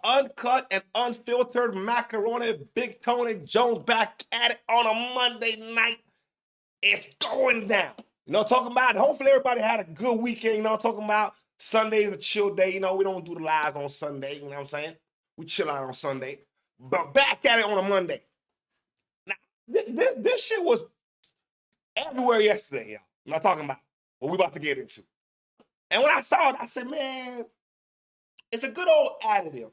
uncut and unfiltered macaroni. Big Tony Jones back at it on a Monday night. It's going down. You know what I'm talking about? Hopefully everybody had a good weekend. You know what I'm talking about? Sunday is a chill day. You know, we don't do the lives on Sunday. You know what I'm saying? We chill out on Sunday. But back at it on a Monday. Now, this shit was everywhere yesterday, y'all. I'm not talking about what we about to get into. And when I saw it, I said, man, it's a good old additive,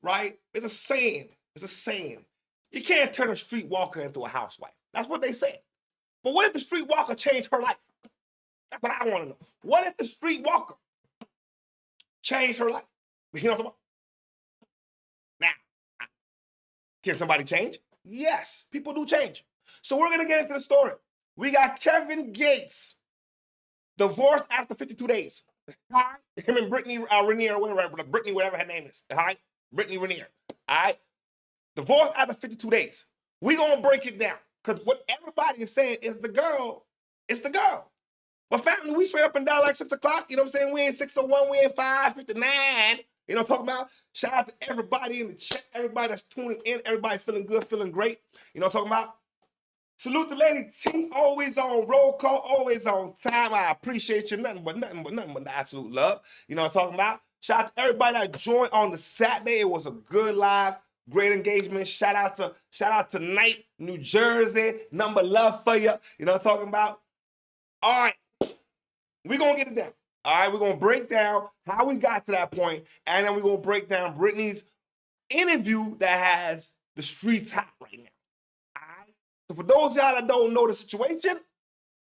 right? It's a saying. It's a saying. You can't turn a streetwalker into a housewife. That's what they said. But what if the streetwalker changed her life? That's what I want to know. What if the streetwalker changed her life? You know what I'm talking about? Now, can somebody change? Yes, people do change. So we're going to get into the story. We got Kevin Gates, divorced after 52 days. All right? Him and Brittany Renner, whatever, Brittany, whatever her name is. All right? Brittany Renner. All right? Divorced after 52 days. We're going to break it down. Because what everybody is saying is the girl. It's the girl. But family, we straight up and down like 6 o'clock. You know what I'm saying? We ain't 6:01, we ain't 5:59. You know what I'm talking about? Shout out to everybody in the chat, everybody that's tuning in, everybody feeling good, feeling great. You know what I'm talking about? Salute the Lady T, always on roll call, always on time. I appreciate you. Nothing but the absolute love. You know what I'm talking about? Shout out to everybody that joined on the Saturday. It was a good live, great engagement. Shout out to Night, New Jersey. Number love for you. You know what I'm talking about? All right. We're going to get it down. All right, we're going to break down how we got to that point, and then we're going to break down Brittany's interview that has the streets hot right now. All right? So for those of y'all that don't know the situation,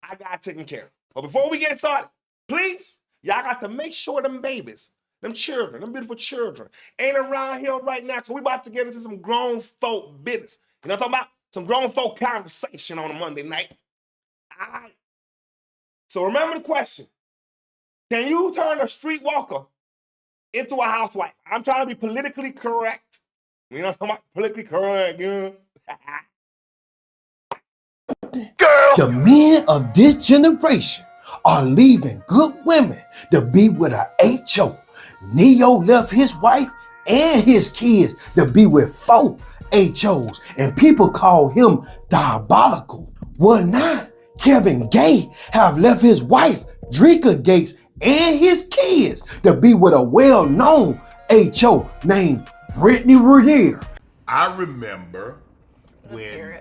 I got taken care of. But before we get started, please, y'all got to make sure them babies, them children, them beautiful children, ain't around here right now, because we about to get into some grown folk business. You know what I'm talking about? Some grown folk conversation on a Monday night. All right. So remember the question. Can you turn a streetwalker into a housewife? I'm trying to be politically correct. You know what I'm talking about? Politically correct, yeah. Girl! The men of this generation are leaving good women to be with a HO. Neo left his wife and his kids to be with 4 HOs, and people call him diabolical. Well, now Kevin Gates have left his wife, Drika Gates, and his kids to be with a well-known HO named Brittany Renner. I remember when...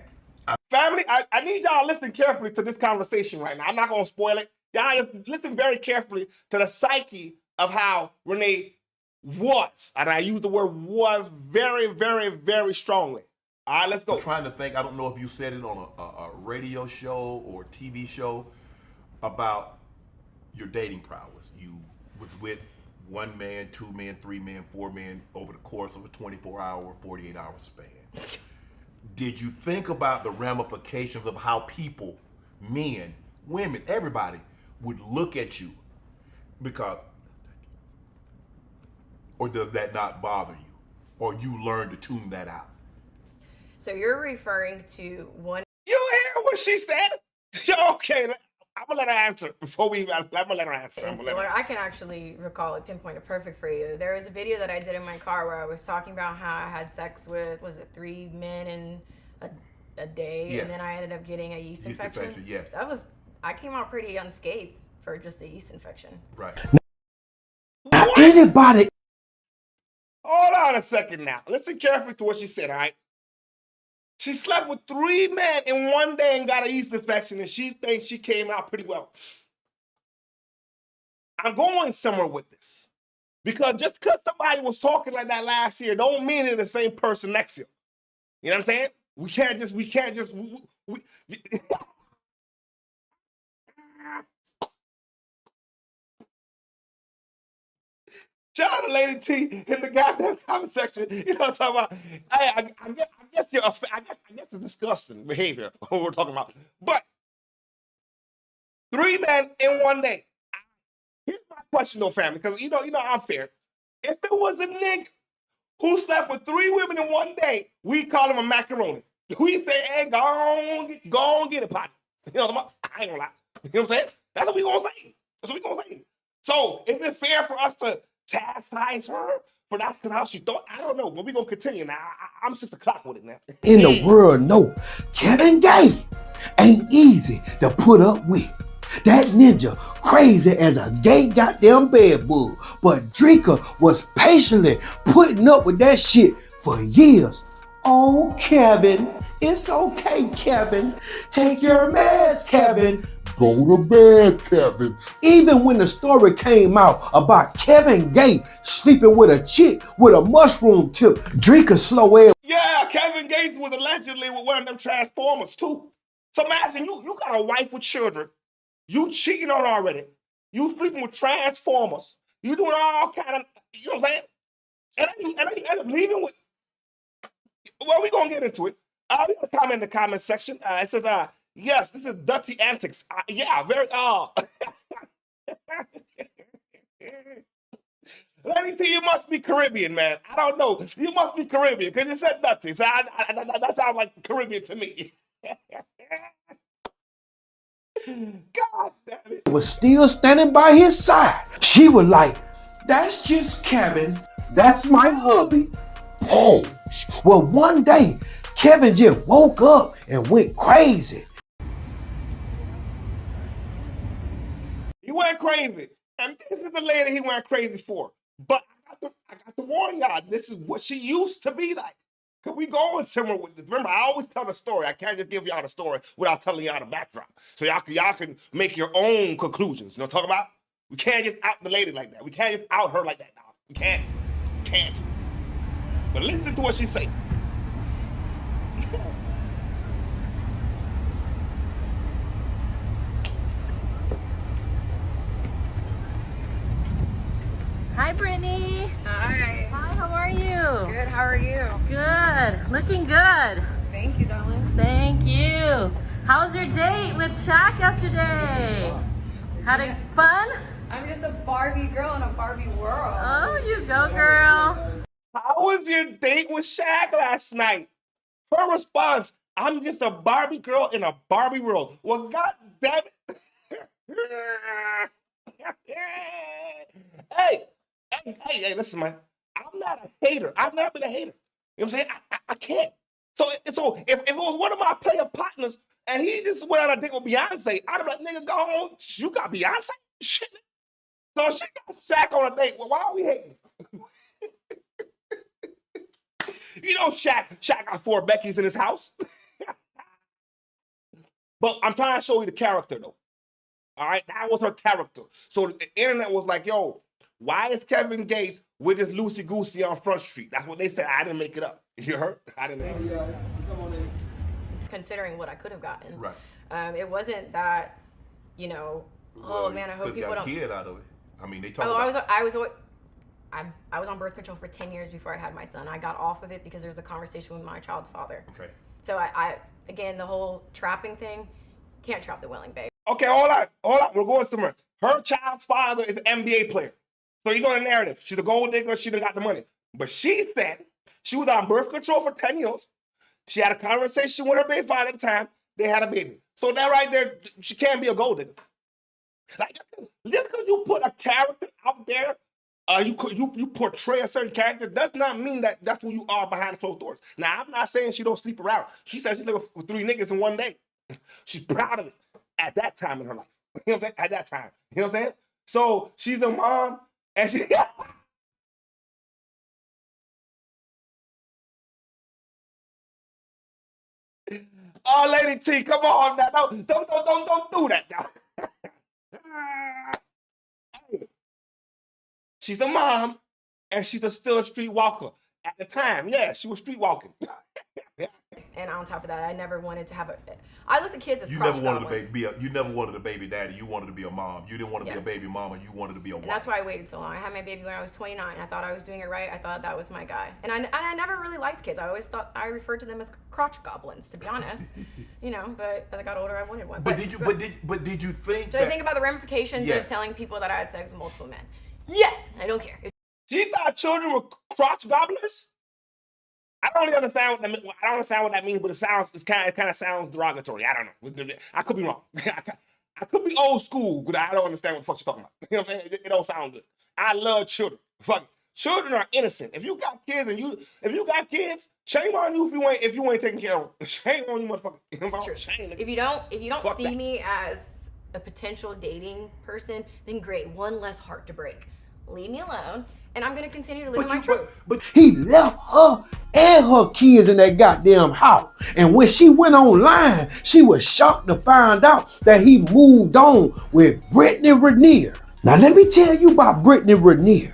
Family, I need y'all to listen carefully to this conversation right now. I'm not going to spoil it. Y'all just listen very carefully to the psyche of how Renee was. And I use the word was very, very, very strongly. All right, let's go. I'm trying to think. I don't know if you said it on a radio show or TV show about your dating prowess. You was with 1 man, 2 men, 3 men, 4 men over the course of a 24-hour, 48-hour span. Did you think about the ramifications of how people, men, women, everybody would look at you? Because, or does that not bother you? Or you learn to tune that out? So you're referring to one. You hear what she said? Okay, I'm gonna let her answer before we. I'm gonna let her answer. I can actually recall it, pinpoint it perfect for you. There was a video that I did in my car where I was talking about how I had sex with, was it 3 men in a day, yes. And then I ended up getting a yeast infection. Yes. I came out pretty unscathed for just a yeast infection. Right. Now, anybody. Hold on a second now. Listen carefully to what she said, all right? She slept with 3 men in 1 day and got a yeast infection, and she thinks she came out pretty well. I'm going somewhere with this. Because just because somebody was talking like that last year don't mean they're the same person next year. You know what I'm saying? We can't just. Shout out to Lady T in the goddamn comment section. You know what I'm talking about? I guess it's disgusting behavior what we're talking about. But 3 men in 1 day. Here's my question though, family, because you know I'm fair. If it was a nigga who slept with 3 women in 1 day, we call him a macaroni. We say, hey, go on, get it, partner. You know what I'm talking about? I ain't gonna lie. You know what I'm saying? That's what we gonna say. That's what we gonna say. So is it fair for us to chastise her for that's because how she thought. I don't know, but we're gonna continue now. I'm 6 o'clock with it now. In the world know Kevin Gates ain't easy to put up with. That ninja crazy as a gay goddamn bed bug, but Drinker was patiently putting up with that shit for years. Oh, Kevin, it's okay, Kevin. Take your mask, Kevin. Go to bed, Kevin. Even when the story came out about Kevin Gates sleeping with a chick with a mushroom tip, Drinker slow ass. Yeah, Kevin Gates was allegedly with one of them Transformers too. So imagine you got a wife with children. You cheating on her already. You sleeping with Transformers. You doing all kind of, you know what I'm saying? And then you end up leaving with, well, we're going to get into it. We got a comment in the comment section. It says, yes, this is dirty antics. Yeah, very, Let me tell you, must be Caribbean, man. I don't know. You must be Caribbean because you said dirty. So that sounds like Caribbean to me. God damn it. Was still standing by his side. She was like, that's just Kevin. That's my hubby. Pause. Well, one day, Kevin just woke up and went crazy. He went crazy. And this is the lady he went crazy for. But I got to warn y'all, this is what she used to be like. Cause we going somewhere with this. Remember, I always tell the story. I can't just give y'all the story without telling y'all the backdrop. So y'all can make your own conclusions. You know what I'm talking about? We can't just out the lady like that. We can't just out her like that. No, we can't. Can't. But listen to what she say. Hi, Brittany. Hi. Hi, how are you? Good, how are you? Good. Looking good. Thank you, darling. Thank you. How was your date with Shaq yesterday? Had it fun? I'm just a Barbie girl in a Barbie world. Oh, you go, girl. How was your date with Shaq last night? Her response, I'm just a Barbie girl in a Barbie world. Well, god damn it. Hey, listen, man. I'm not a hater. I've never been a hater. You know what I'm saying? I can't. So if it was one of my player partners and he just went on a date with Beyonce, I'd be like, nigga, go home. You got Beyonce? Shit. So she got Shaq on a date. Well, why are we hating? You know Shaq got 4 Beckys in his house. But I'm trying to show you the character, though. All right? That was her character. So the internet was like, yo, why is Kevin Gates with this loosey-goosey on Front Street? That's what they said. I didn't make it up. You heard? I didn't make it up. Considering what I could have gotten. Right. It wasn't that, you know, oh man, I hope people got don't. kid out of it. I mean, they talk Oh, about. I was on birth control for 10 years before I had my son. I got off of it because there was a conversation with my child's father. Okay. So I again, the whole trapping thing, can't trap the willing, babe. Okay, hold on. We're going somewhere. Her child's father is an NBA player. So you know the narrative. She's a gold digger. She done got the money. But she said she was on birth control for 10 years. She had a conversation with her baby father at the time. They had a baby. So that right there, she can't be a gold digger. Like, just because you put a character out there, you portray a certain character, does not mean that that's who you are behind closed doors. Now, I'm not saying she don't sleep around. She said she lived with 3 niggas in one day. She's proud of it at that time in her life. You know what I'm saying? At that time. You know what I'm saying? So she's a mom, and she. Oh, Lady T, come on now. Don't do that now. She's a mom, and she's still a street walker. At the time, yeah, she was street walking. And on top of that, I never wanted to have a. I looked at kids as You crotch never wanted goblins. to be you never wanted a baby daddy. You wanted to be a mom. You didn't want to be a Yes. baby mama. You wanted to be a wife. And that's why I waited so long. I had my baby when I was 29. I thought I was doing it right. I thought that was my guy. And I never really liked kids. I always thought I referred to them as crotch goblins, to be honest. You know, but as I got older, I wanted one. But did you think? Did I think about the ramifications Yes. of telling people that I had sex with multiple men? Yes, I don't care. She thought children were crotch gobblers? I don't really understand what that means. I don't understand what that means, but it kind of sounds derogatory. I don't know. I could be wrong. I could be old school, but I don't understand what the fuck she's talking about. You know what I'm saying? It don't sound good. I love children. Fuck it. Children are innocent. If you got kids shame on you if you ain't taking care of them. Shame on you, motherfucker. Shame. If you don't Fuck see that. me as a potential dating person, then great, one less heart to break. Leave me alone, and I'm gonna continue to live my truth. He left her and her kids in that goddamn house. And when she went online, she was shocked to find out that he moved on with Brittany Renner. Now let me tell you about Brittany Renner.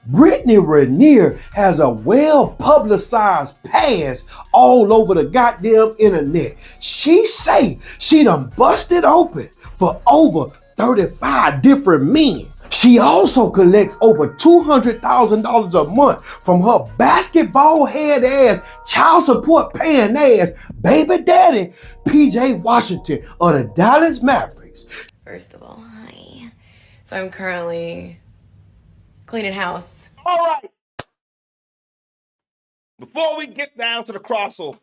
Brittany Renner has a well-publicized past all over the goddamn internet. She say she done busted open for over 35 different men. She also collects over $200,000 a month from her basketball head ass, child support paying ass, baby daddy, PJ Washington of the Dallas Mavericks. First of all, hi. So I'm currently cleaning house. All right. Before we get down to the crossover,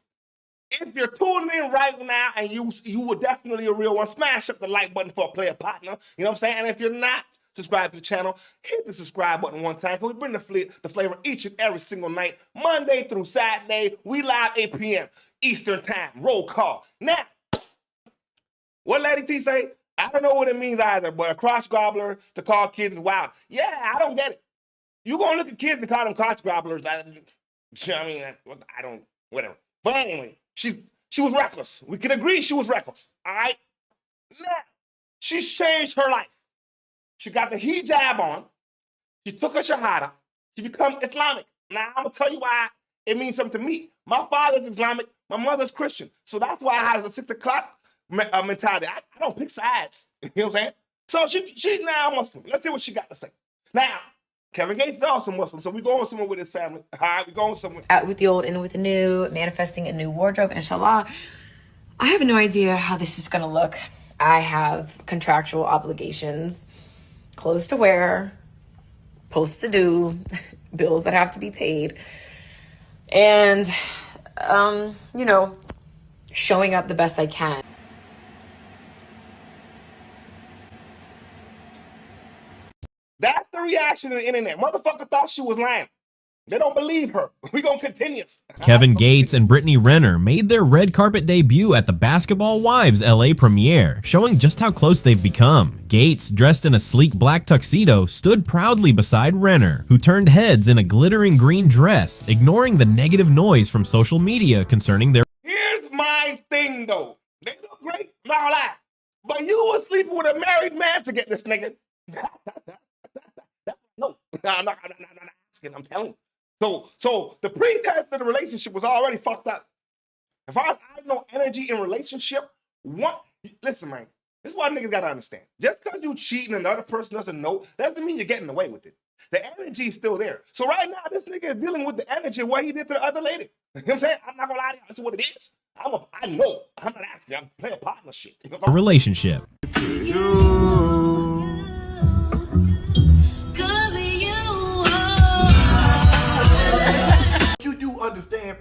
if you're tuning in right now and you were definitely a real one, smash up the like button for a player partner. You know what I'm saying? And if you're not subscribed to the channel, hit the subscribe button one time, because we bring the flavor each and every single night, Monday through Saturday. We live 8 p.m. Eastern time. Roll call. Now, what Lady T say? I don't know what it means either, but a crotch gobbler to call kids is wild. Yeah, I don't get it. You gonna look at kids and call them crotch gobblers? I don't, whatever. But anyway, she was reckless. We can agree she was reckless. All right. Now, she's changed her life. She got the hijab on. She took her shahada. She become Islamic. Now I'm gonna tell you why it means something to me. My father's Islamic. My mother's Christian. So that's why I have the 6 o'clock mentality. I don't pick sides. You know what I'm saying? So she's now Muslim. Let's see what she got to say. Now, Kevin Gates is also Muslim, so we're going somewhere with his family. All right, we're going somewhere. Out with the old and with the new, manifesting a new wardrobe, inshallah. I have no idea how this is gonna look. I have contractual obligations, clothes to wear, posts to do, bills that have to be paid, and showing up the best I can. That's the reaction of the internet. Motherfucker thought she was lying. They don't believe her. We gonna continue. Kevin Gates and Brittany Renner made their red carpet debut at the Basketball Wives LA premiere, showing just how close they've become. Gates, dressed in a sleek black tuxedo, stood proudly beside Renner, who turned heads in a glittering green dress, ignoring the negative noise from social media concerning their— Here's my thing though. They look great, not gonna lie. But you were sleeping with a married man to get this nigga. No, I'm not asking, I'm telling you. So the pretense of the relationship was already fucked up. As far as I know, energy in relationship, listen, man, this is what niggas gotta understand. Just because you cheating and the other person doesn't know, that doesn't mean you're getting away with it. The energy is still there. So right now, this nigga is dealing with the energy of what he did to the other lady. You know what I'm saying? I'm not gonna lie to you, that's what it is. I know. I'm not asking, I'm playing partnership. You know what I'm relationship. You do understand,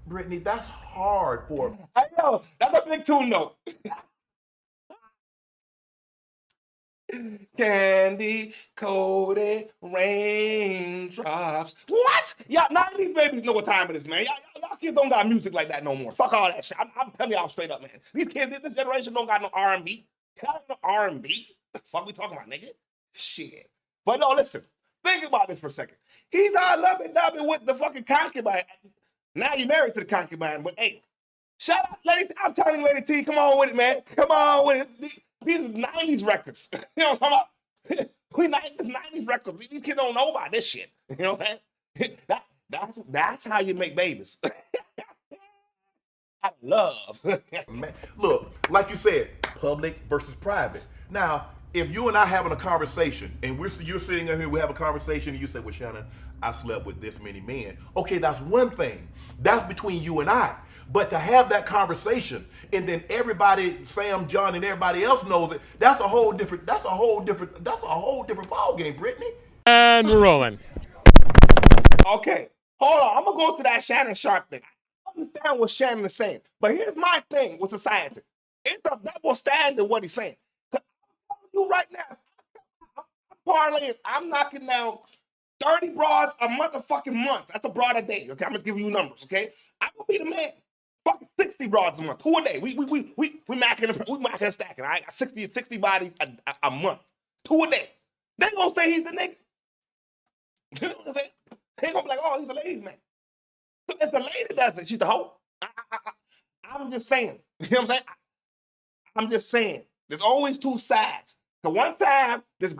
Brittany, that's hard for— I know, that's a big tune note. Candy coated raindrops. What? Y'all, none of these babies know what time it is, man. Y'all kids don't got music like that no more. Fuck all that shit. I'm telling y'all straight up, man. These kids, this generation don't got no R&B. Y'all got no R&B. The fuck we talking about, nigga? Shit. But no, listen. Think about this for a second. He's all lovey-dovey with the fucking concubine. Now you're married to the concubine, but hey, shout out, Lady T. I'm telling you, Lady T, come on with it, man. Come on with it. These are 90s records. You know what I'm talking about? We 90s records. These kids don't know about this shit. You know what I'm saying? That's how you make babies. I love. Man, look, like you said, public versus private. Now, if you and I having a conversation, and you're sitting here, we have a conversation, and you say, well, Shannon, I slept with this many men. Okay, that's one thing. That's between you and I. But to have that conversation, and then everybody, Sam, John, and everybody else knows it, that's a whole different ball game, Brittany. And we're rolling. Okay, hold on. I'm gonna go to that Shannon Sharp thing. I understand what Shannon is saying, but here's my thing with society. It's a double standard what he's saying. I'm telling you right now, I'm parlaying. I'm knocking down 30 broads a motherfucking month. That's a broad a day. Okay, I'm just giving you numbers. Okay, I'm gonna be the man. Fucking 60 broads a month. 2 a day. We macking and stacking. I got 60 bodies a month. 2 a day. They gonna say he's the nigga. You know what I'm saying? They gonna be like, oh, he's the ladies man. So if the lady does it, she's the hoe. I'm just saying. You know what I'm saying? I'm just saying. There's always two sides. The one time, it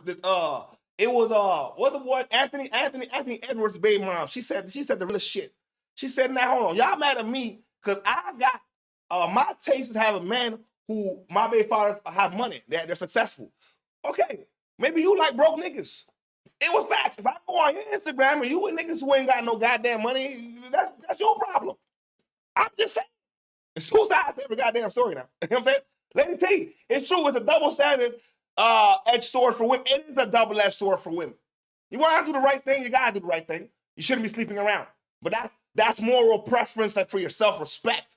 was what the boy Anthony Edwards' baby mom. She said the real shit. She said, now hold on, y'all mad at me because I got my taste is having men who my baby fathers have money, they're successful. Okay, maybe you like broke niggas. It was facts. If I go on your Instagram and you with niggas who ain't got no goddamn money, that's your problem. I'm just saying. It's two sides to every goddamn story now. You know what I'm saying? Let me tell you, it's true. It's a double standard edged sword for women. It is a double-edged sword for women. You want to do the right thing, you gotta do the right thing. You shouldn't be sleeping around. But that's moral preference for your self-respect.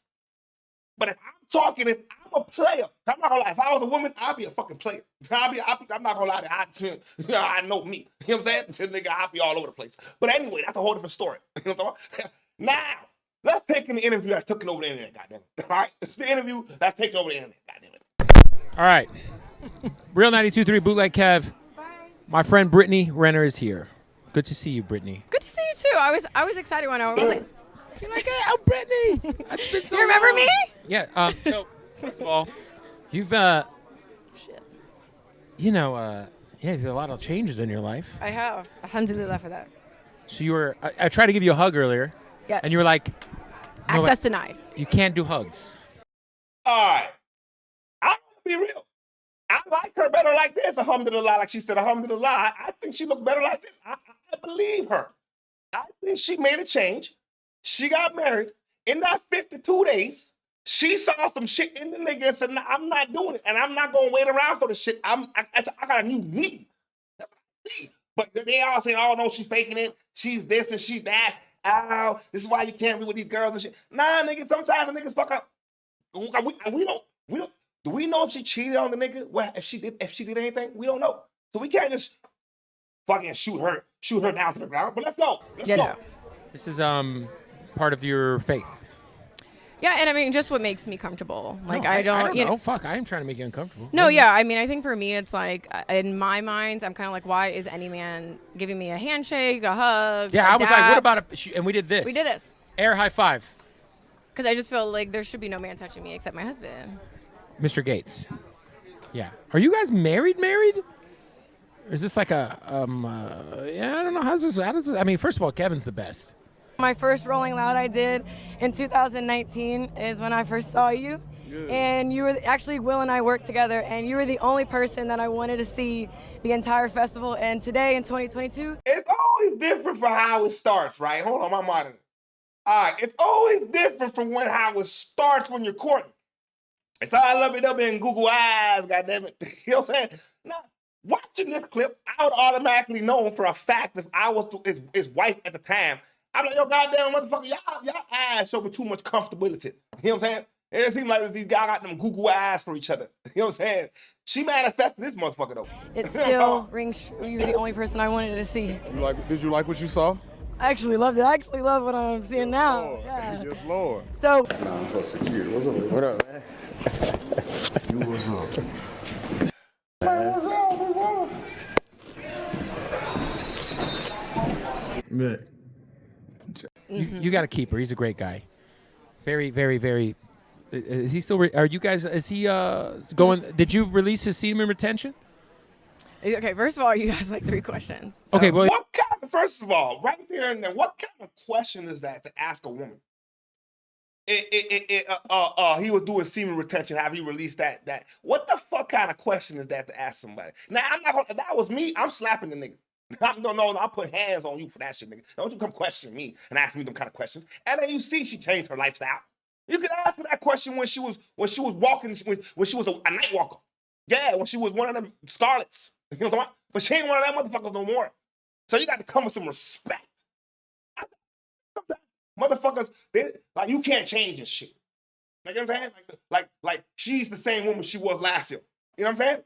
But if I'm talking, if I'm a player, I'm not gonna lie. If I was a woman, I'd be a fucking player. I'm not gonna lie. I know me. You know what I'm saying? This nigga, I'd be all over the place. But anyway, that's a whole different story. You know what I'm talking about? Now, let's take in the interview that's taking over the internet, goddamn it. All right? It's the interview that's taking over the internet, goddamn it. All right. Real 92.3 Bootleg Kev. My friend Brittany Renner is here. Good to see you, Brittany. Good to see you too. I was excited when I was like, You're like, hey, I'm Brittany. It's been so you remember long. me? Yeah. So, first of all, you've, Shit. you've had a lot of changes in your life. I have. Alhamdulillah for that. So you were, I tried to give you a hug earlier. Yes. And you were like, no, Access denied. you can't do hugs. All right. I'm gonna be real. I like her better like this, alhamdulillah, like she said, alhamdulillah. I think she looks better like this. I believe her. I think she made a change. She got married. In that 52 days, she saw some shit in the nigga and said, nah, I'm not doing it. And I'm not going to wait around for the shit. I got a new me. That's what I see. But they all saying, oh, no, she's faking it. She's this and she's that. Oh, this is why you can't be with these girls and shit. Nah, nigga, sometimes the niggas fuck up. We don't. Do we know if she cheated on the nigga? What if she did anything? We don't know. So we can't just fucking shoot her down to the ground. But let's go. Let's go. No. This is part of your faith. Yeah, and I mean, just what makes me comfortable. Like, No, I don't know. Fuck, I am trying to make you uncomfortable. No, yeah, I mean, I think for me, it's like, in my mind, I'm kind of like, why is any man giving me a handshake, a hug? Yeah, I I was like, what about and we did this. We did this. Air high five. Because I just feel like there should be no man touching me except my husband. Mr. Gates. Yeah. Are you guys married? Or is this like a, yeah, I don't know. How does this, I mean, first of all, Kevin's the best. My first Rolling Loud I did in 2019 is when I first saw you. Yeah. And you were actually, Will and I worked together, and you were the only person that I wanted to see the entire festival. And today in 2022, it's always different for how it starts, right? Hold on, my monitor. All right, it's always different from how it starts when you're courting. It's all lovey-dovey and Google eyes, goddammit. You know what I'm saying? Now, watching this clip, I would automatically know for a fact if I was his wife at the time, I'm like, yo, goddamn motherfucker, y'all eyes show me too much comfortability. You know what I'm saying? It seems like these guys got them Google eyes for each other. You know what I'm saying? She manifested this motherfucker, though. it still rings true. You were the only person I wanted to see. Did you like what you saw? I actually loved it. I actually love what I'm seeing now. Lord. Yeah. Yes, Lord. So, Nah, I'm for security. What's up? What up, man? You what's up? Man, what's up, big brother? Man. You got to keep her. He's a great guy. Very, very, very. Is he still? Are you guys? Is he going? Did you release his semen retention? Okay, first of all, you guys like 3 questions. So. Okay, well, First of all, right there and then, what kind of question is that to ask a woman? He was doing semen retention. Have you released that? What the fuck kind of question is that to ask somebody? Now, I'm not gonna, if that was me, I'm slapping the nigga. No, I'll put hands on you for that shit, nigga. Don't you come question me and ask me them kind of questions. And then you see she changed her lifestyle. You could ask her that question when she was walking, when she was a night walker. Yeah, when she was one of them starlets. You know what I'm talking about? But she ain't one of them motherfuckers no more. So you got to come with some respect. Motherfuckers, like, you can't change this shit. Like, you know what I'm saying? Like she's the same woman she was last year. You know what I'm saying?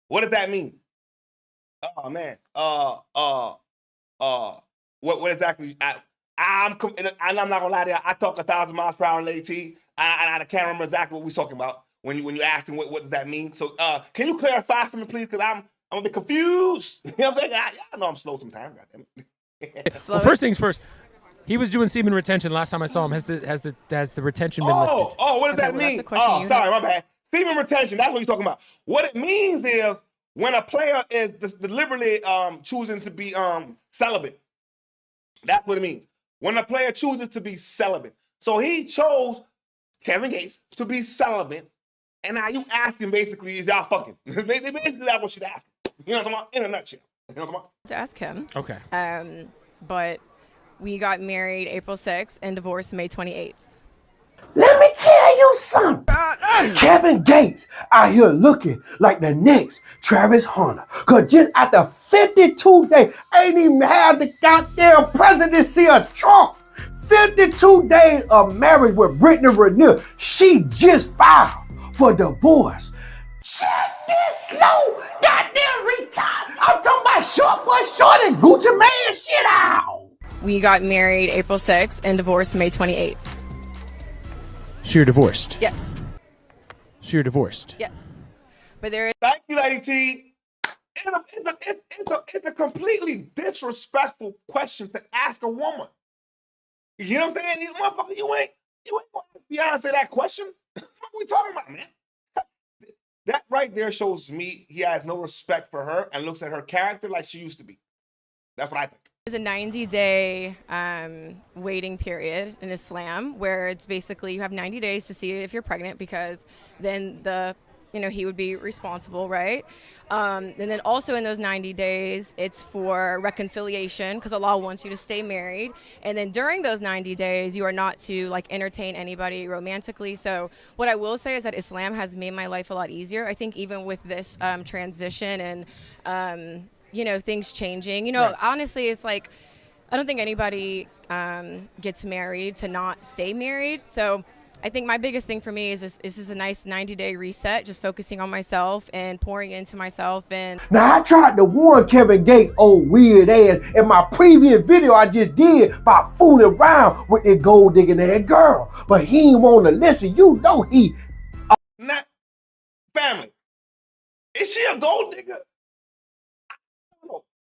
What does that mean? Oh man. What exactly? I'm not gonna lie to you. I talk 1,000 miles per hour, AT. I can't remember exactly what we're talking about when you asked him what does that mean. So can you clarify for me, please? Because I'm a bit confused. You know what I'm saying? I know I'm slow sometimes. Goddamn. Well, first things first. He was doing semen retention last time I saw him. Has the retention been lifted? Oh, what does that well, that's mean? a question Oh, you sorry, my bad. Semen retention. That's what you're talking about. What it means is when a player is deliberately choosing to be celibate. That's what it means. When a player chooses to be celibate. So he chose Kevin Gates to be celibate. And now you asking basically, is y'all fucking? Basically, that's what she's asking. You know what I'm talking about? In a nutshell. You know what I'm talking about? To ask him. Okay. But we got married April 6th and divorced May 28th. Let me tell you something. Kevin Gates out here looking like the next Travis Hunter. Because just after 52 days, ain't even had the goddamn presidency of Trump. 52 days of marriage with Brittany Renner. She just filed for divorce. Check this slow goddamn retard. I'm talking about short boy short and Gucci man shit out. We got married April 6th and divorced May 28th. So you're divorced? Yes. So you're divorced? Yes. But there is... Thank you, Lady T. It's a completely disrespectful question to ask a woman. You know what I'm saying? Motherfucker, you ain't gonna ask Beyonce that question. What are we talking about, man? That right there shows me he has no respect for her and looks at her character like she used to be. That's what I think. There's a 90-day waiting period in Islam where it's basically you have 90 days to see if you're pregnant because then he would be responsible, right? And then also in those 90 days, it's for reconciliation because Allah wants you to stay married. And then during those 90 days, you are not to entertain anybody romantically. So what I will say is that Islam has made my life a lot easier. I think even with this transition and things changing. Right. Honestly, it's I don't think anybody gets married to not stay married. So I think my biggest thing for me is this is a nice 90-day reset, just focusing on myself and pouring into myself. And now I tried to warn Kevin Gates, old weird ass, in my previous video I just did about fooling around with that gold digging ass girl, but he ain't want to listen. You know he. Not family. Is she a gold digger?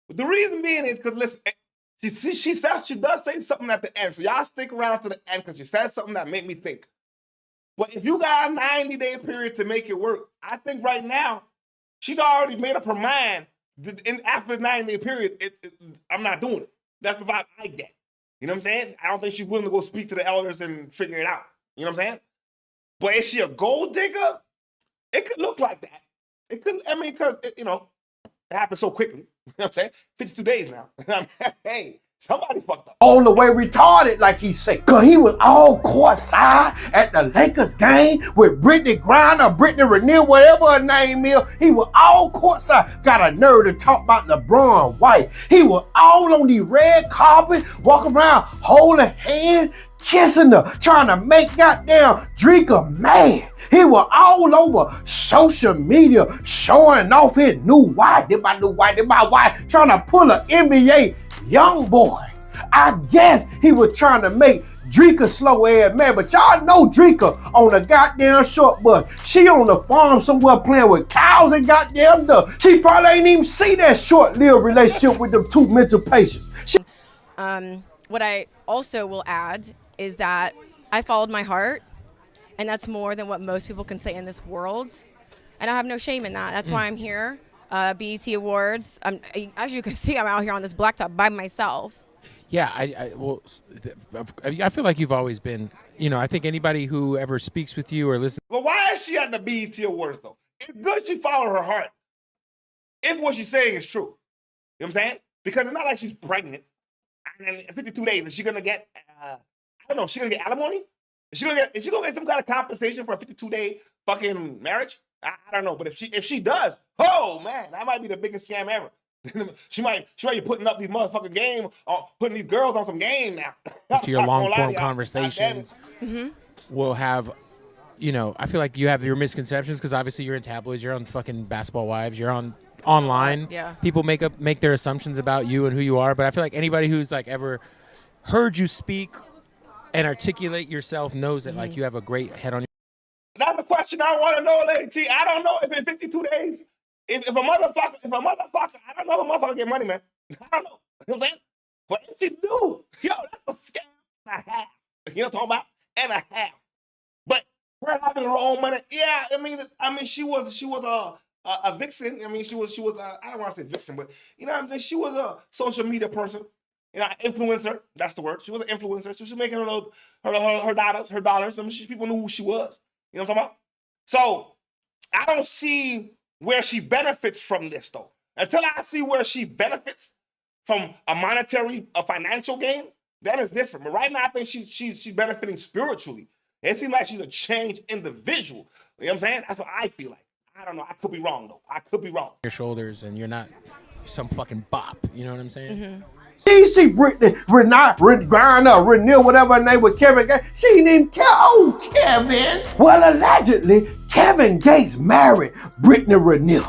The reason being is because listen, she says she does say something at the end. So y'all stick around to the end because she says something that made me think. But if you got a 90-day period to make it work, I think right now she's already made up her mind. After the 90-day period, I'm not doing it. That's the vibe I get. You know what I'm saying? I don't think she's willing to go speak to the elders and figure it out. You know what I'm saying? But is she a gold digger? It could look like that. It could. I mean, because it happened so quickly. You know what I'm saying? 52 days now. Hey, somebody fucked up. All the way retarded, like he said. Cause he was all courtside at the Lakers game with Brittany Griner, Brittany Renner, whatever her name is. He was all courtside. Got a nerve to talk about LeBron White. He was all on the red carpet, walking around holding hands, kissing her, trying to make goddamn Drika mad. He was all over social media showing off his new wife. This my new wife, this my wife, trying to pull an NBA young boy. I guess he was trying to make Drika slow ass man, but y'all know Drika on a goddamn short bus. She on the farm somewhere playing with cows and goddamn ducks. She probably ain't even see that short-lived relationship with them two mental patients. What I also will add is that I followed my heart, and that's more than what most people can say in this world. And I have no shame in that. That's why I'm here. BET Awards. As you can see, I'm out here on this blacktop by myself. Yeah, I feel like you've always been, I think anybody who ever speaks with you or listens. Well, why is she at the BET Awards, though? It's good she followed her heart. If what she's saying is true. You know what I'm saying? Because it's not like she's pregnant. And in 52 days, is she going to get, I don't know, is she going to get alimony? Is she going to get some kind of compensation for a 52-day fucking marriage? I don't know. But if she does, oh, man, that might be the biggest scam ever. She might be putting up these motherfucking game, putting these girls on some game now. To your long-form conversations, we'll have, I feel like you have your misconceptions because obviously you're in tabloids, you're on fucking Basketball Wives, you're on online. Yeah. People make their assumptions about you and who you are, but I feel like anybody who's like ever heard you speak and articulate yourself knows that like you have a great head on your. That's the question I want to know, Lady T. I don't know if in 52 days, if a motherfucker, I don't know if a motherfucker get money, man. I don't know. You know what I'm saying? But if she do, yo, that's a scam and a half. You know what I'm talking about? And a half. But her having her own money, yeah. I mean, she was a vixen. I mean, she was I don't want to say vixen, but you know what I'm saying? She was a social media person. You know, influencer. That's the word. She was an influencer. So she was making her dollars. I mean, people knew who she was. You know what I'm talking about? So I don't see where she benefits from this, though. Until I see where she benefits from a financial gain, then it's different. But right now, I think she's benefiting spiritually. It seems like she's a changed individual. You know what I'm saying? That's what I feel like. I don't know. I could be wrong, though. I could be wrong. Your shoulders, and you're not some fucking bop. You know what I'm saying? Mm-hmm. She see Brittany Renner, Renner, whatever her name was, Kevin Gates. She didn't even care. Oh, Kevin. Well, allegedly, Kevin Gates married Brittany Renner.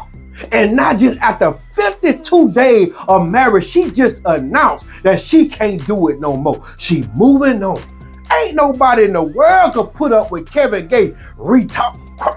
And not just after 52 days of marriage, she just announced that she can't do it no more. She moving on. Ain't nobody in the world could put up with Kevin Gates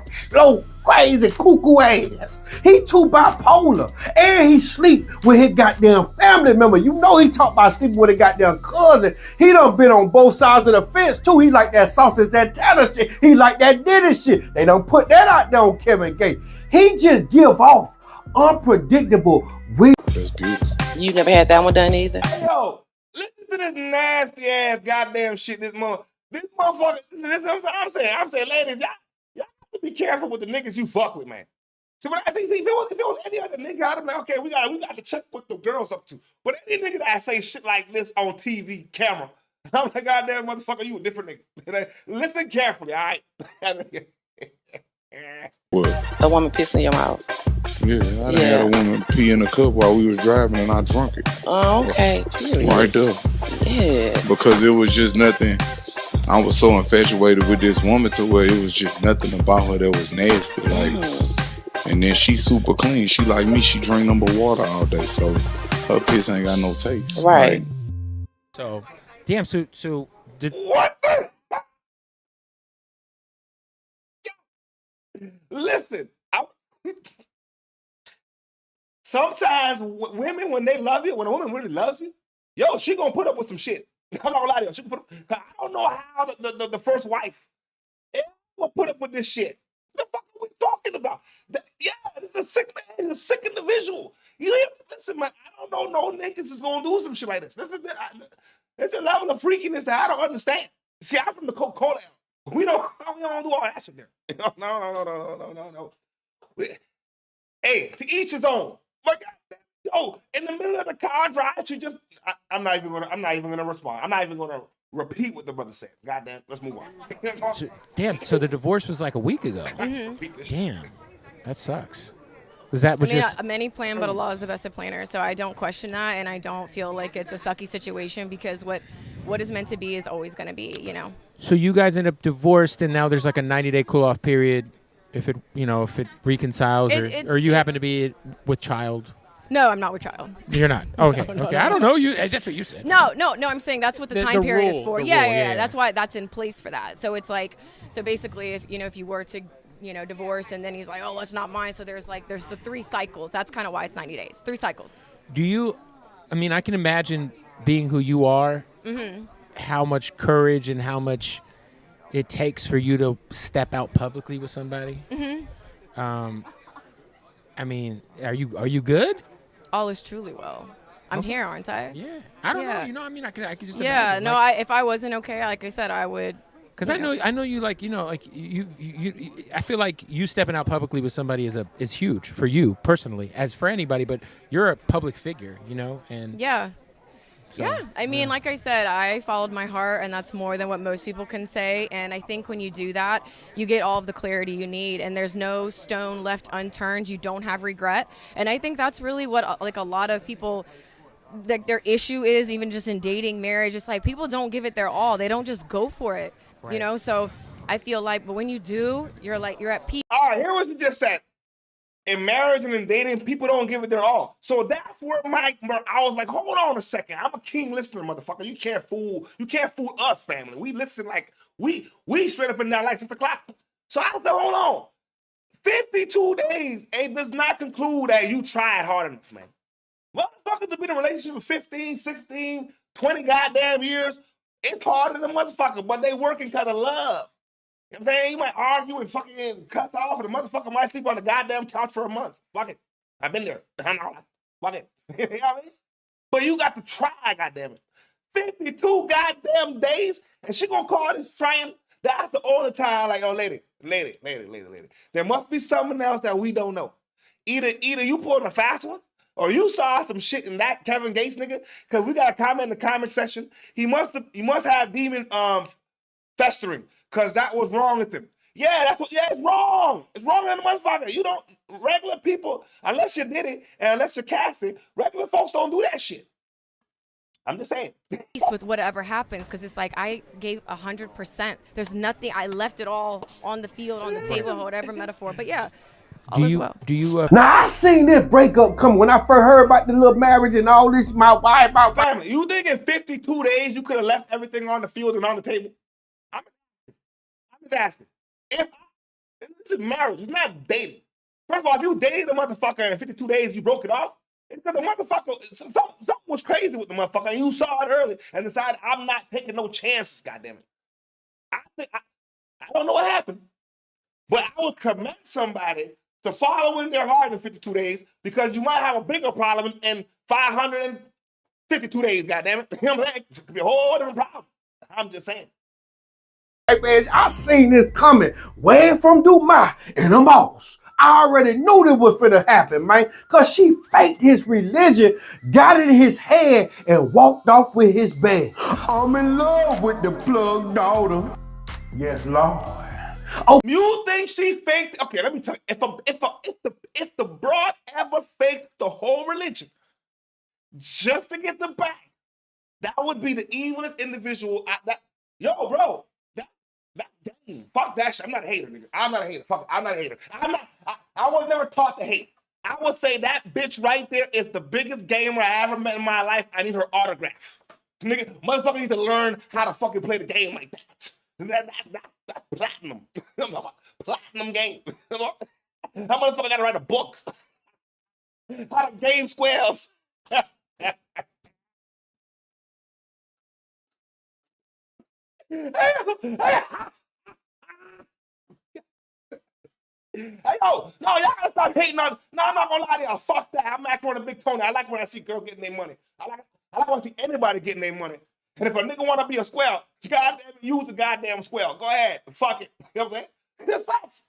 slow, crazy, cuckoo ass. He too bipolar. And he sleep with his goddamn family member. You know he talk about sleeping with his goddamn cousin. He done been on both sides of the fence too. He like that sausage antenna shit. He like that Diddy shit. They don't put that out there on Kevin Gates. He just give off unpredictable weird. That's beautiful. You never had that one done either? Hey, yo, listen to this nasty ass goddamn shit. This motherfucker. I'm saying, ladies, y'all have to be careful with the niggas you fuck with, man. See, when I think if it was any other nigga, I'd be like, okay, we got to check what the girls up to. But any nigga that say shit like this on TV camera, I'm like, goddamn motherfucker, you a different nigga. Listen carefully, all right? What? A woman pissed in your mouth. Yeah, I done had a woman pee in a cup while we was driving and I drunk it. Oh, okay. Right there. Yeah. Because it was just nothing. I was so infatuated with this woman to where it was just nothing about her that was nasty. Like, and then she's super clean. She like me. She drink number water all day, so her piss ain't got no taste. Right. So, damn. So did what the? Listen, sometimes women, when they love you, when a woman really loves you, yo, she gonna put up with some shit. I'm not gonna lie to you. She can put up, I don't know how the first wife will put up with this shit. The fuck are we talking about? Yeah, this is a sick man. He's a sick individual. Listen, man, I don't know no niggas is gonna do some shit like this. It's a level of freakiness that I don't understand. See, I'm from the Coca-Cola. We don't do all that shit there. No. Hey, to each his own. But yo, in the middle of the car drive, I'm not even gonna respond. I'm not even gonna repeat what the brother said. Goddamn, let's move on. So the divorce was like a week ago. Mm-hmm. Damn, that sucks. Was just many plan, but Allah is the best of planners. So I don't question that, and I don't feel like it's a sucky situation because what is meant to be is always going to be, you know. So you guys end up divorced, and now there's like a 90-day cool-off period if it reconciles, or you happen to be with child. No, I'm not with child. You're not. Okay. No, okay. I don't know. That's what you said. No. I'm saying that's what the time period is for. Yeah. Rule. That's why that's in place for that. So it's like, so basically, if you were to, divorce, and then he's like, oh, it's not mine. So there's the 3 cycles. That's kind of why it's 90 days. 3 cycles. I can imagine being who you are, Mm-hmm. how much courage and how much it takes for you to step out publicly with somebody. Mm-hmm. Are you good? All is truly well. I'm here, aren't I? Yeah. I don't know. I could just imagine. Yeah. No. If I wasn't okay, like I said, I would. Because I know you I feel like you stepping out publicly with somebody is huge for you personally, as for anybody. But you're a public figure, and yeah. So, yeah, like I said, I followed my heart, and that's more than what most people can say. And I think when you do that, you get all of the clarity you need, and there's no stone left unturned. You don't have regret, and I think that's really what a lot of people, their issue is, even just in dating, marriage. It's like people don't give it their all. They don't just go for it, right. So I feel like, but when you do, you're at peace. All right, hear what you just said. in marriage and in dating, people don't give it their all. So that's where I was like, hold on a second. I'm a keen listener, motherfucker. You can't fool us, family. We listen like we straight up and down like 6 o'clock. So I was like, hold on. 52 days, it does not conclude that you tried hard enough, man. Motherfuckers to be in a relationship for 15, 16, 20 goddamn years, it's harder than motherfucker, but they working because of love. You know what I'm saying? You might argue and fucking cuss off, and the motherfucker might sleep on the goddamn couch for a month. Fuck it. I've been there. Fuck it. You know what I mean? But you got to try, goddamn it. 52 goddamn days, and she gonna call this trying. That's the only time, like, oh, lady. There must be something else that we don't know. Either you pulling a fast one, or you saw some shit in that Kevin Gates nigga, because we got a comment in the comment section. He must have demon festering, because that was wrong with him. Yeah, it's wrong. It's wrong in the motherfucker. You don't, regular people, unless you did it, and unless you're casting, regular folks don't do that shit. I'm just saying. With whatever happens, because it's like I gave 100%. There's nothing, I left it all on the field, on the table, whatever metaphor. But yeah, all is well. Now I seen this breakup come when I first heard about the little marriage and all this. My wife, my family. You think in 52 days you could have left everything on the field and on the table? I'm just asking. This is marriage. It's not dating. First of all, if you dated a motherfucker and in 52 days you broke it off, it's because the motherfucker, something was crazy with the motherfucker, and you saw it early and decided, I'm not taking no chances, goddammit. I don't know what happened, but I would commend somebody to follow in their heart in 52 days, because you might have a bigger problem in 552 days, goddammit. You know what I'm saying? It could be a whole different problem. I'm just saying. Hey, man, I seen this coming way from Dubai and the Moss. I already knew this was finna happen, man, because she faked his religion, got in his head, and walked off with his bag. I'm in love with the plug daughter. Yes, Lord. Oh, you think she faked? Okay, let me tell you. If the broad ever faked the whole religion just to get the back, that would be the evilest individual. Yo, bro. Fuck that shit. I'm not a hater, nigga. I'm not a hater. Fuck, I'm not a hater. I was never taught to hate. I would say that bitch right there is the biggest gamer I ever met in my life. I need her autograph. Nigga, motherfucker need to learn how to fucking play the game like that. That platinum. Platinum game. That motherfucker gotta write a book. How to game squares. Hey, yo, no, y'all gotta stop hating on. No, I'm not gonna lie to y'all. Fuck that. I'm acting on a big Tony. I like when I see girls getting their money. I like when I see anybody getting their money. And if a nigga wanna be a square, goddamn, use the goddamn square. Go ahead. Fuck it. You know what I'm saying? It's facts.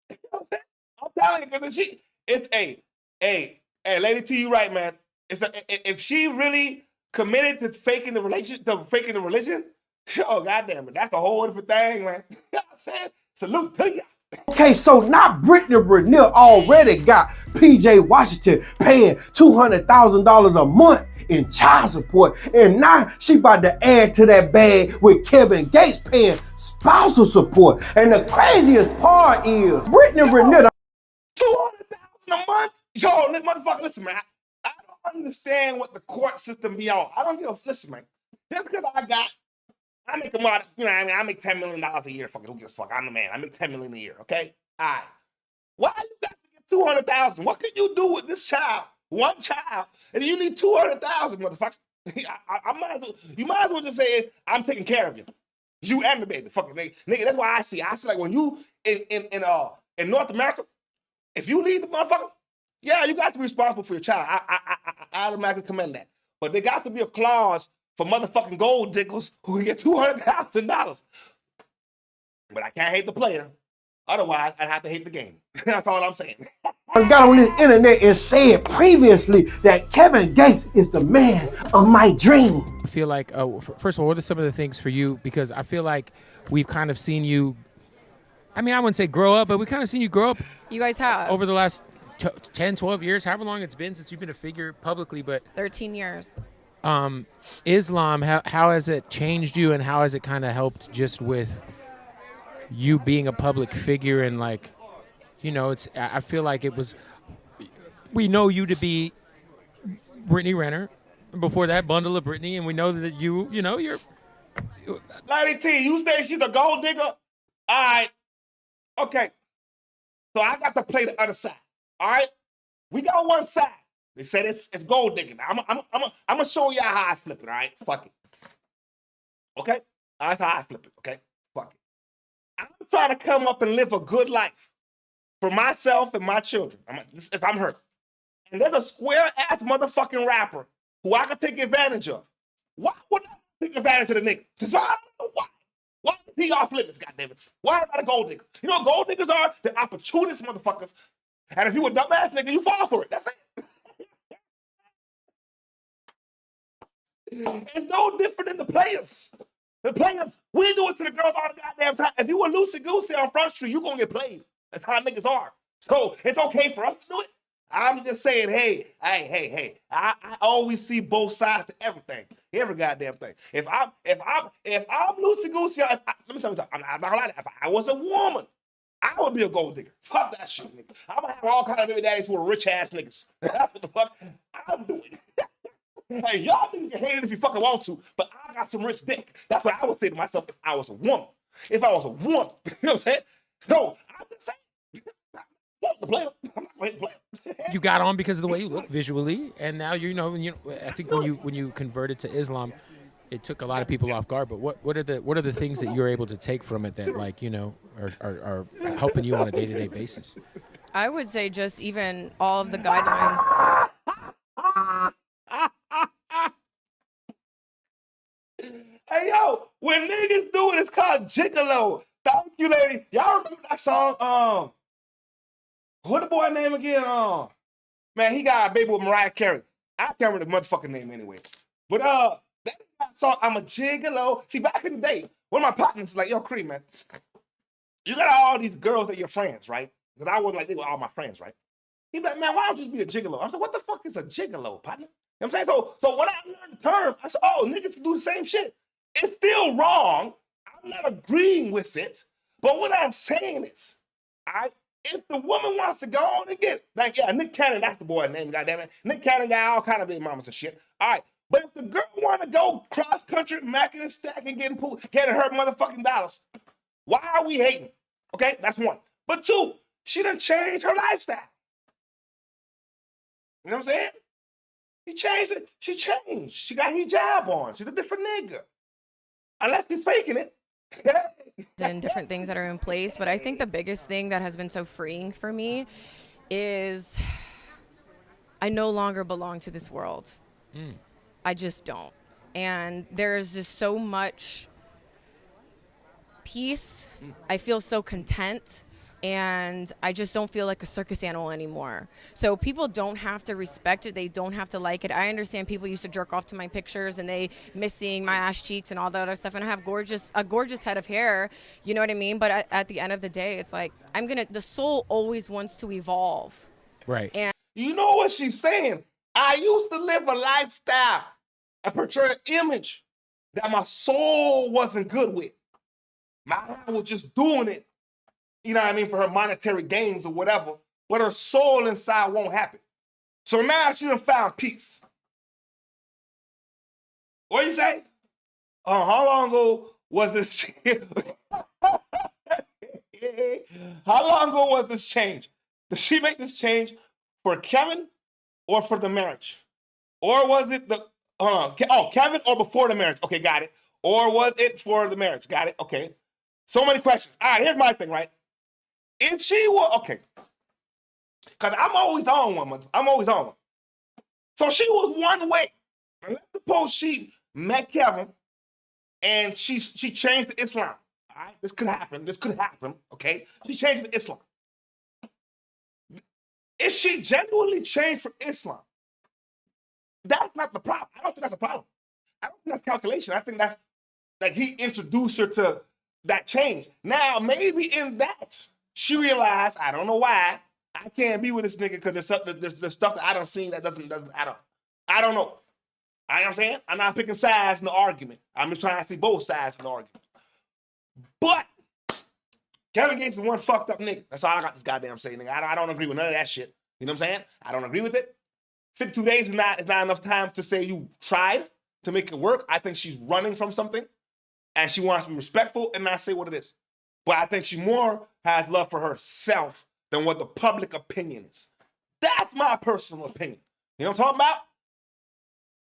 You know what I'm saying? I'm telling you, because hey, lady T, you right, man. If she really committed to faking the religion, oh, goddamn it, that's a whole different thing, man. You know what I'm saying? Salute to you. Okay, so now Brittany Renner already got PJ Washington paying $200,000 a month in child support, and now she about to add to that bag with Kevin Gates paying spousal support. And the craziest part is Brittany Renner $200,000 a month. Yo, motherfucker, listen, man. I don't understand what the court system be on. I don't give a listen, man. Just because I make a lot, you know what I mean? I make $10 million a year. Fucking who gives a fuck? I'm the man. I make $10 million a year, okay? All right. Why you got to get $200,000? What can you do with this child? One child. And you need $200,000, motherfucker. You might as well just say, I'm taking care of you. You and the baby. Fucking nigga, that's why I see like when you in North America, if you leave the motherfucker, yeah, you got to be responsible for your child. I automatically commend that. But there got to be a clause for motherfucking gold diggers who can get $200,000. But I can't hate the player. Otherwise, I'd have to hate the game. That's all I'm saying. I got on this internet and said previously that Kevin Gates is the man of my dream. I feel like, first of all, what are some of the things for you? Because I feel like we've kind of seen you, I mean, I wouldn't say grow up, but we kind of seen you grow up. You guys have. Over the last 10, 12 years, however long it's been since you've been a figure publicly, but 13 years. Islam, how has it changed you, and how has it kind of helped just with you being a public figure and, like, You know, I feel like it was. We know you to be Brittany Renner. Before that, Bundle of Brittany, and we know that you're. Lady T, you say she's a gold digger? All right. Okay. So I got to play the other side. All right. We got one side. They said it's gold digging. I'm gonna show y'all how I flip it. All right. Fuck it. Okay. That's how I flip it. Okay. Fuck it. I'm trying to come up and live a good life for myself and my children. If I'm hurt, and there's a square ass motherfucking rapper who I could take advantage of. Why would I take advantage of the nigga? Cause I don't know why. Why is he off limits, goddammit? Why is that a gold digger? You know what gold diggers are? They're opportunist motherfuckers. And if you a dumbass nigga, you fall for it. That's it. It's no different than the players. The players, we do it to the girls all the goddamn time. If you were loosey-goosey on Front Street, you gonna get played. That's how niggas are. So it's okay for us to do it. I'm just saying, hey. I always see both sides to everything, every goddamn thing. If I'm loosey-goosey, let me tell you something. I'm not gonna lie. If I was a woman, I would be a gold digger. Fuck that shit, nigga. I'm gonna have all kinds of baby daddies who are rich ass niggas. That's what the fuck I'm doing. Hey, y'all niggas can hate it if you fucking want to, but I got some rich dick. That's what I would say to myself if I was a woman. If I was a woman, you know what I'm saying? So I'm just saying, the player. I'm not playing the player. You got on because of the way you look visually, and now I think when you converted to Islam, it took a lot of people off guard. But what are the things that you're able to take from it that are helping you on a day-to-day basis? I would say just even all of the guidelines. Hey, yo, when niggas do it, it's called gigolo. Thank you, lady. Y'all remember that song? What the boy name again? Man, he got a baby with Mariah Carey. I can't remember the motherfucking name anyway. But that song, I'm a gigolo. See, back in the day, one of my partners was like, yo, Creed, man, you got all these girls that are your friends, right? Because I wasn't like, they were all my friends, right? He'd be like, man, why don't you just be a gigolo? I said, what the fuck is a gigolo, partner? You know what I'm saying? So when I learned the term, I said, oh, niggas can do the same shit. It's still wrong. I'm not agreeing with it. But what I'm saying is, if the woman wants to go on and get it, like, yeah, Nick Cannon, that's the boy's name, goddammit. Nick Cannon got all kind of big mamas and shit. All right. But if the girl want to go cross-country, macking and stacking, getting her motherfucking dollars, why are we hating? Okay, that's one. But two, she done changed her lifestyle. You know what I'm saying? He changed it. She changed. She got hijab on. She's a different nigga. Unless he's faking it. And different things that are in place. But I think the biggest thing that has been so freeing for me is I no longer belong to this world. I just don't. And there's just so much peace. I feel so content. And I just don't feel like a circus animal anymore. So people don't have to respect it. They don't have to like it. I understand people used to jerk off to my pictures and they miss seeing my ass cheeks and all that other stuff. And I have a gorgeous head of hair, you know what I mean? But at the end of the day, it's like, the soul always wants to evolve. Right. And you know what she's saying? I used to live a lifestyle, a portrayed image that my soul wasn't good with. My mind was just doing it. You know what I mean, for her monetary gains or whatever, but her soul inside won't happen. So now she done found peace. What you say? How long ago was this? How long ago was this change? Did she make this change for Kevin or for the marriage? Or was it Kevin or before the marriage? Okay, got it. Or was it for the marriage? Got it. Okay. So many questions. All right, here's my thing, right? If she were, okay, because I'm always on one. So she was one way. And let's suppose she met Kevin and she changed to Islam. All right, this could happen, okay? She changed to Islam. If she genuinely changed for Islam, that's not the problem. I don't think that's a problem. I don't think that's calculation. I think that's like he introduced her to that change. Now, maybe in that, she realized, I don't know why, I can't be with this nigga because there's stuff that I don't see that doesn't add up. I don't know. You know what I'm saying? I'm not picking sides in the argument. I'm just trying to see both sides in the argument. But Kevin Gates is one fucked up nigga. That's all I got this goddamn say, nigga. I don't agree with none of that shit. You know what I'm saying? I don't agree with it. 52 days is not enough time to say you tried to make it work. I think she's running from something, and she wants to be respectful and not say what it is. But I think she more has love for herself than what the public opinion is. That's my personal opinion. You know what I'm talking about?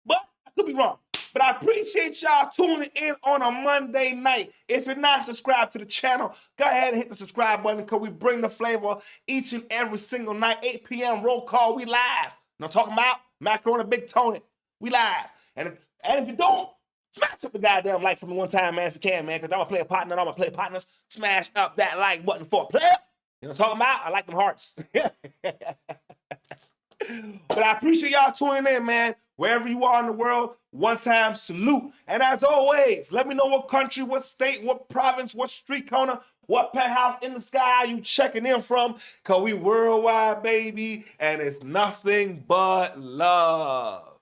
But I could be wrong. But I appreciate y'all tuning in on a Monday night. If you're not subscribed to the channel, go ahead and hit the subscribe button because we bring the flavor each and every single night. 8 p.m. roll call. We live. You know what I'm talking about? Macaroni Big Tony. We live. And if you don't, smash up the goddamn like from the one time, man, if you can, man, because I'm going to play a partner and I'm going to play partners. Smash up that like button for a player. You know what I'm talking about? I like them hearts. But I appreciate y'all tuning in, man. Wherever you are in the world, one time salute. And as always, let me know what country, what state, what province, what street corner, what penthouse in the sky you checking in from. Because we worldwide, baby, and it's nothing but love.